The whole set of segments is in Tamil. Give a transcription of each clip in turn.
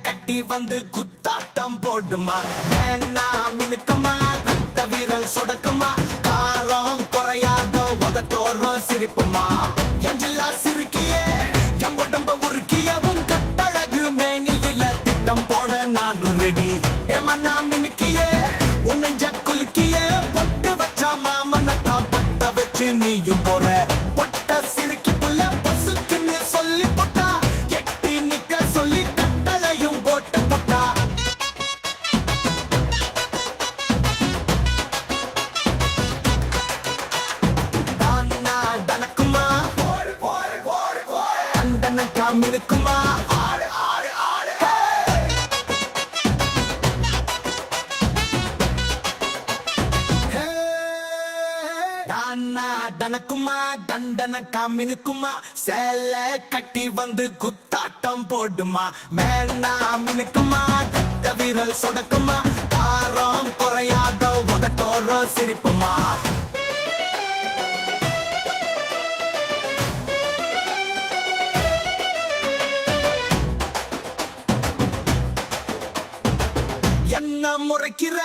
கட்டி வந்து குத்தாட்டம் போடுமா வேணா மினுக்குமா ரத்த வீரல் சொடக்குமா காரம் குறையாத உதட்டோரம் சிரிப்புமா எஞ்சில்லா சிரிக்கியே என் உடம்ப உருக்கியவும் கட்டழகு மேனில திட்டம் போட நானும் ரெடி ஏமன்னா மினுக்கியே உன்னஞ்ச குலுக்கியே பொட்டு வச்சா மாமனத்தான் பட்ட வச்சு நீயும் போற பொட்ட சிரிக்கி புள்ள பசுக்குன்னு சொல்லி போட்டா எட்டி நிக்க சொல்லி கட்டளையும் போட்டு போட்டா தானா தனக்குமா அந்தனக்கா மினுக்குமா ஆடு ஆடு ஆடு தானா தனக்குமா தண்டனக்கா மினுக்குமா சேல கட்டி வந்து குத்தாட்டம் போடுமா மேனா மினுக்குமா கட்ட வீரல் சொடக்குமா காரம் குறையாத உதட்டோரம் சிரிப்புமா என்ன முறைக்கிற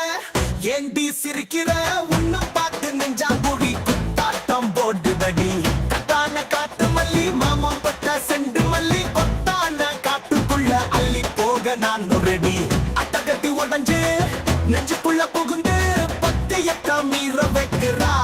ஏண்டி சிரிக்கிற உன்னை பார்த்து நெஞ்சா குடி குத்தாட்டம் போடுதடி கட்டான காட்டு மல்லி மாமா பட்ட செண்டு மல்லி கொத்தான காட்டுக்குள்ள அள்ளி போக நான் ரெடி அட்டகத்தி உடஞ்சு நெஞ்சுக்குள்ள புகுந்து பத்தையக்க மீற வைக்கிறா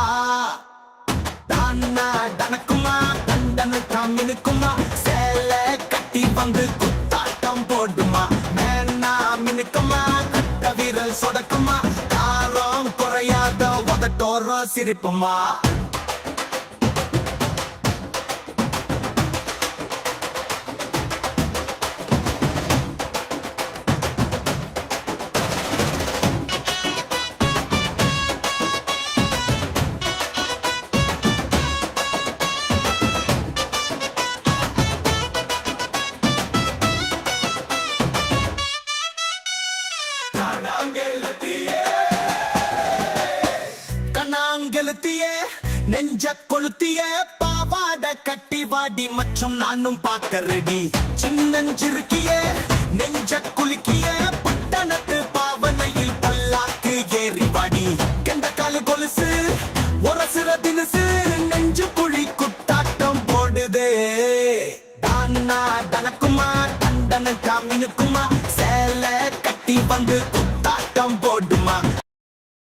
தானா தனக்குமா தண்டனக்கா மினுக்குமா சேல கட்டி வந்து குத்தாட்டம் போடுமா மேனா மினுக்குமா கட்ட வீரல் சொடக்குமா காரம் குறையாத உதட்டோரம் சிரிப்புமா கண்ணாங்கெழுத்தியே நெஞ்ச கொளுத்தியே பாவாட கட்டி வாடி மச்சம் நானும் பார்க்க ரெடி சின்னஞ்சிருக்கியே நெஞ்ச குலுக்கியே பட்டணத்து பாவனையில் பல்லாக்கு ஏறி வாடி கெண்ட காலு கொலுசு ஒரசுற தினசு நெஞ்சு குழி குத்தாட்டம் போடுதே தானா தனக்குமா தண்டனக்கா மினுக்குமா சேல கட்டி வந்து குத்தாட்டம் போடுமா